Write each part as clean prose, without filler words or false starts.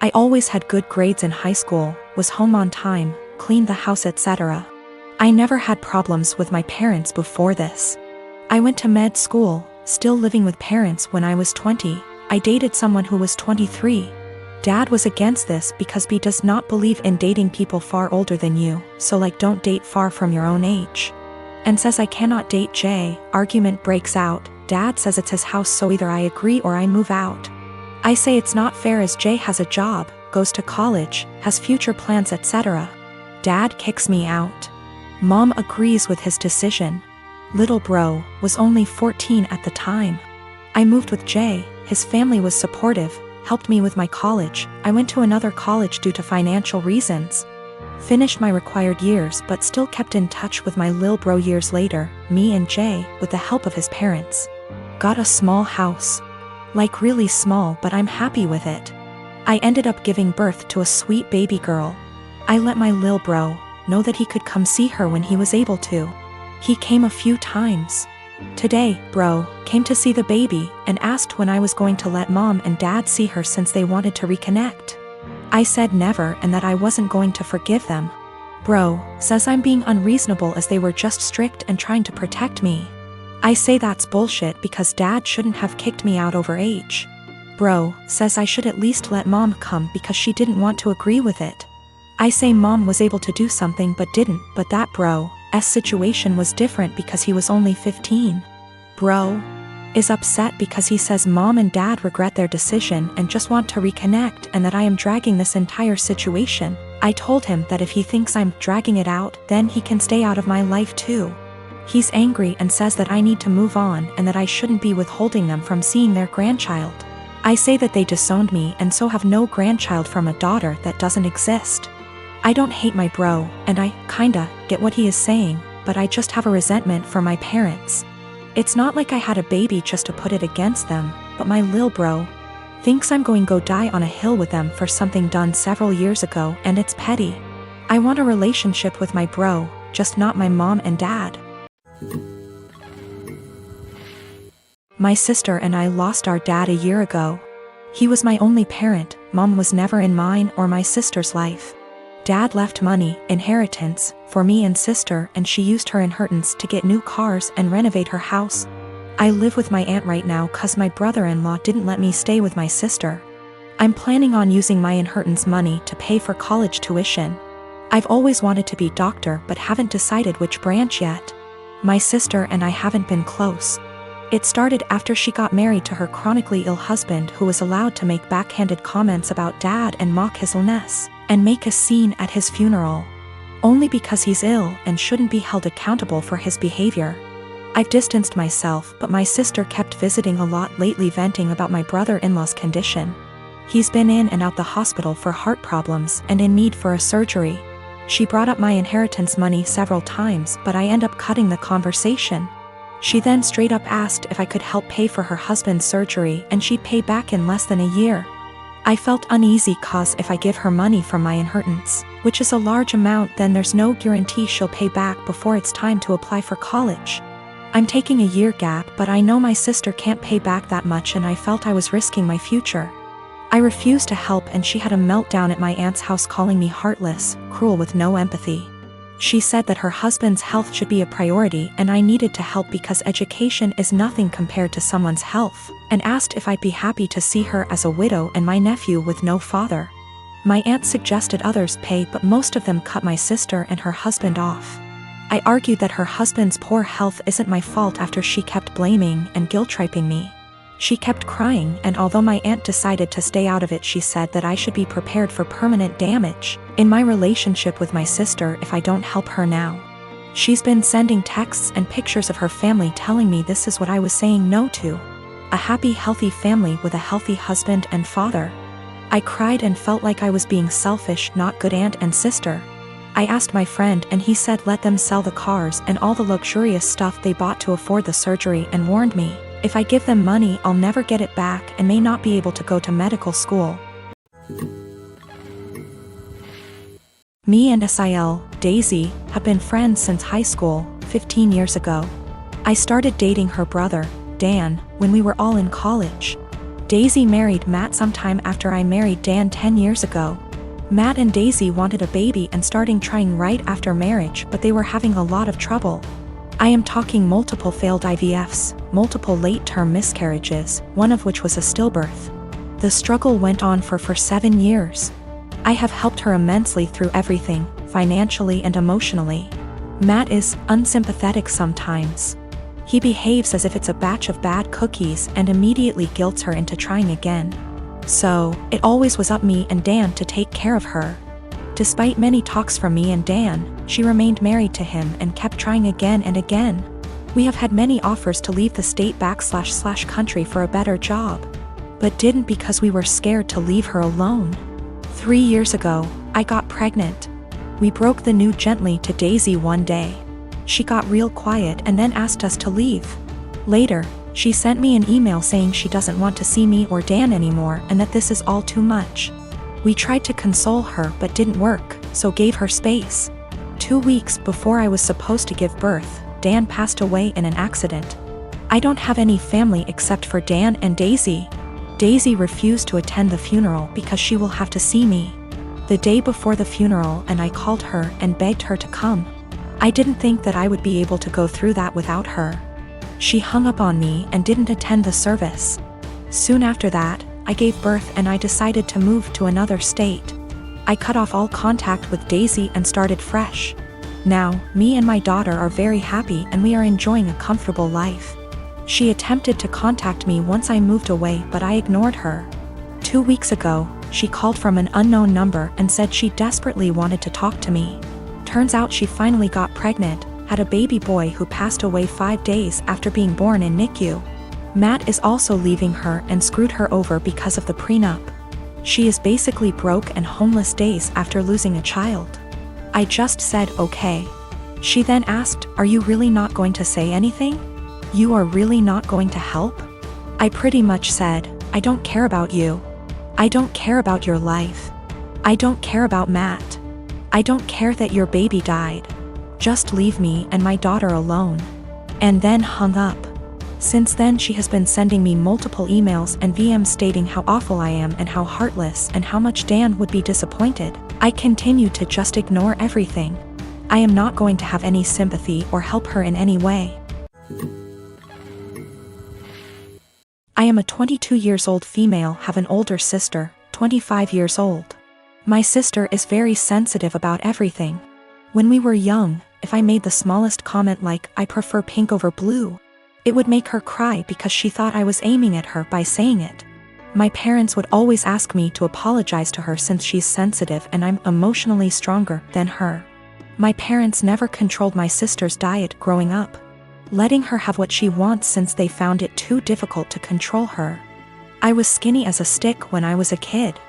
I always had good grades in high school, was home on time, cleaned the house, etc. I never had problems with my parents before this. I went to med school, still living with parents when I was 20. I dated someone who was 23. Dad was against this because he does not believe in dating people far older than you, so like don't date far from your own age. And says I cannot date Jay. Argument breaks out. Dad says it's his house, so either I agree or I move out. I say it's not fair as Jay has a job, goes to college, has future plans, etc. Dad kicks me out. Mom agrees with his decision. Little bro was only 14 at the time. I moved with Jay. His family was supportive, helped me with my college. I went to another college due to financial reasons. Finished my required years but still kept in touch with my lil bro years later. Me and Jay, with the help of his parents, got a small house. Like really small, but I'm happy with it. I ended up giving birth to a sweet baby girl. I let my lil bro know that he could come see her when he was able to. He came a few times. Today, bro came to see the baby and asked when I was going to let mom and dad see her since they wanted to reconnect. I said never and that I wasn't going to forgive them. Bro says I'm being unreasonable as they were just strict and trying to protect me. I say that's bullshit because dad shouldn't have kicked me out over age. Bro says I should at least let mom come because she didn't want to agree with it. I say mom was able to do something but didn't, but that bro's situation was different because he was only 15. Bro is upset because he says mom and dad regret their decision and just want to reconnect and that I am dragging this entire situation. I told him that if he thinks I'm dragging it out, then he can stay out of my life too. He's angry and says that I need to move on and that I shouldn't be withholding them from seeing their grandchild. I say that they disowned me and so have no grandchild from a daughter that doesn't exist. I don't hate my bro, and I kinda get what he is saying, but I just have a resentment for my parents. It's not like I had a baby just to put it against them, but my lil bro thinks I'm going to go die on a hill with them for something done several years ago, and it's petty. I want a relationship with my bro, just not my mom and dad. My sister and I lost our dad a year ago. He was my only parent. Mom was never in mine or my sister's life. Dad left money, inheritance, for me and sister, and she used her inheritance to get new cars and renovate her house. I live with my aunt right now cause my brother-in-law didn't let me stay with my sister. I'm planning on using my inheritance money to pay for college tuition. I've always wanted to be doctor but haven't decided which branch yet. My sister and I haven't been close. It started after she got married to her chronically ill husband who was allowed to make backhanded comments about dad and mock his illness, and make a scene at his funeral. Only because he's ill and shouldn't be held accountable for his behavior. I've distanced myself, but my sister kept visiting a lot lately, venting about my brother-in-law's condition. He's been in and out the hospital for heart problems and in need for a surgery. She brought up my inheritance money several times, but I end up cutting the conversation. She then straight up asked if I could help pay for her husband's surgery and she'd pay back in less than a year. I felt uneasy cause if I give her money from my inheritance, which is a large amount, then there's no guarantee she'll pay back before it's time to apply for college. I'm taking a year gap, but I know my sister can't pay back that much and I felt I was risking my future. I refused to help and she had a meltdown at my aunt's house calling me heartless, cruel with no empathy. She said that her husband's health should be a priority and I needed to help because education is nothing compared to someone's health, and asked if I'd be happy to see her as a widow and my nephew with no father. My aunt suggested others pay, but most of them cut my sister and her husband off. I argued that her husband's poor health isn't my fault after she kept blaming and guilt-tripping me. She kept crying, and although my aunt decided to stay out of it, she said that I should be prepared for permanent damage in my relationship with my sister if I don't help her now. She's been sending texts and pictures of her family telling me this is what I was saying no to. A happy, healthy family with a healthy husband and father. I cried and felt like I was being selfish, not good aunt and sister. I asked my friend and he said let them sell the cars and all the luxurious stuff they bought to afford the surgery, and warned me, if I give them money I'll never get it back and may not be able to go to medical school. Me and Sil, Daisy, have been friends since high school, 15 years ago. I started dating her brother, Dan, when we were all in college. Daisy married Matt sometime after I married Dan 10 years ago. Matt and Daisy wanted a baby and starting trying right after marriage, but they were having a lot of trouble. I am talking multiple failed IVFs, multiple late-term miscarriages, one of which was a stillbirth. The struggle went on for 7 years. I have helped her immensely through everything, financially and emotionally. Matt is unsympathetic sometimes. He behaves as if it's a batch of bad cookies and immediately guilts her into trying again. So, it always was up me and Dan to take care of her. Despite many talks from me and Dan, she remained married to him and kept trying again and again. We have had many offers to leave the state / country for a better job, but didn't because we were scared to leave her alone. 3 years ago, I got pregnant. We broke the news gently to Daisy one day. She got real quiet and then asked us to leave. Later, she sent me an email saying she doesn't want to see me or Dan anymore and that this is all too much. We tried to console her but didn't work, so gave her space. 2 weeks before I was supposed to give birth, Dan passed away in an accident. I don't have any family except for Dan and Daisy. Daisy refused to attend the funeral because she will have to see me. The day before the funeral, and I called her and begged her to come. I didn't think that I would be able to go through that without her. She hung up on me and didn't attend the service. Soon after that, I gave birth and I decided to move to another state. I cut off all contact with Daisy and started fresh. Now, me and my daughter are very happy and we are enjoying a comfortable life. She attempted to contact me once I moved away, but I ignored her. 2 weeks ago, she called from an unknown number and said she desperately wanted to talk to me. Turns out she finally got pregnant, had a baby boy who passed away 5 days after being born in NICU. Matt is also leaving her and screwed her over because of the prenup. She is basically broke and homeless days after losing a child. I just said okay. She then asked, "Are you really not going to say anything? You are really not going to help?" I pretty much said, "I don't care about you. I don't care about your life. I don't care about Matt. I don't care that your baby died. Just leave me and my daughter alone." And then hung up. Since then she has been sending me multiple emails and VMs stating how awful I am and how heartless and how much Dan would be disappointed. I continue to just ignore everything. I am not going to have any sympathy or help her in any way. I am a 22 years old female, have an older sister, 25 years old. My sister is very sensitive about everything. When we were young, if I made the smallest comment like, "I prefer pink over blue," it would make her cry because she thought I was aiming at her by saying it. My parents would always ask me to apologize to her since she's sensitive and I'm emotionally stronger than her. My parents never controlled my sister's diet growing up, letting her have what she wants since they found it too difficult to control her. I was skinny as a stick when I was a kid.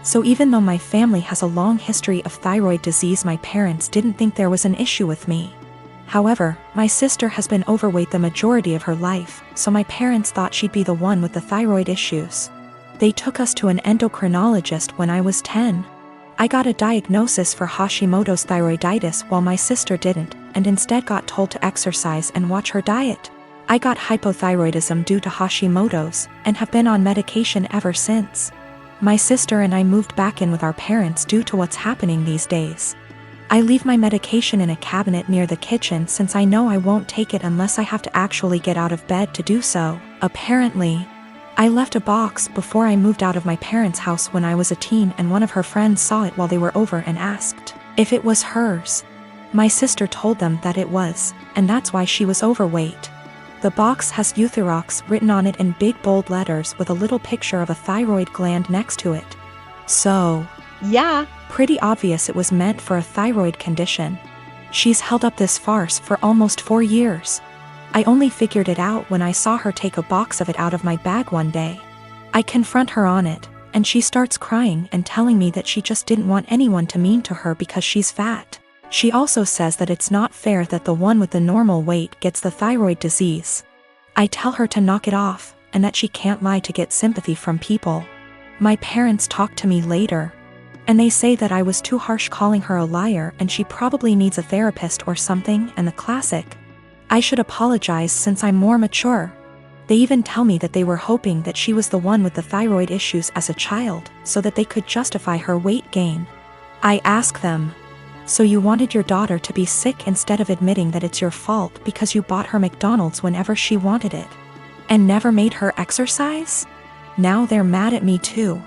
So even though my family has a long history of thyroid disease, my parents didn't think there was an issue with me. However, my sister has been overweight the majority of her life, so my parents thought she'd be the one with the thyroid issues. They took us to an endocrinologist when I was 10. I got a diagnosis for Hashimoto's thyroiditis while my sister didn't, and instead got told to exercise and watch her diet. I got hypothyroidism due to Hashimoto's, and have been on medication ever since. My sister and I moved back in with our parents due to what's happening these days. I leave my medication in a cabinet near the kitchen since I know I won't take it unless I have to actually get out of bed to do so. Apparently, I left a box before I moved out of my parents' house when I was a teen, and one of her friends saw it while they were over and asked if it was hers. My sister told them that it was, and that's why she was overweight. The box has Euthyrox written on it in big bold letters with a little picture of a thyroid gland next to it. So, yeah, pretty obvious it was meant for a thyroid condition. She's held up this farce for almost 4 years. I only figured it out when I saw her take a box of it out of my bag one day. I confront her on it, and she starts crying and telling me that she just didn't want anyone to mean to her because she's fat. She also says that it's not fair that the one with the normal weight gets the thyroid disease. I tell her to knock it off, and that she can't lie to get sympathy from people. My parents talk to me later, and they say that I was too harsh calling her a liar and she probably needs a therapist or something, and the classic, "I should apologize since I'm more mature." They even tell me that they were hoping that she was the one with the thyroid issues as a child, so that they could justify her weight gain. I ask them, so you wanted your daughter to be sick instead of admitting that it's your fault because you bought her McDonald's whenever she wanted it, and never made her exercise? Now they're mad at me too.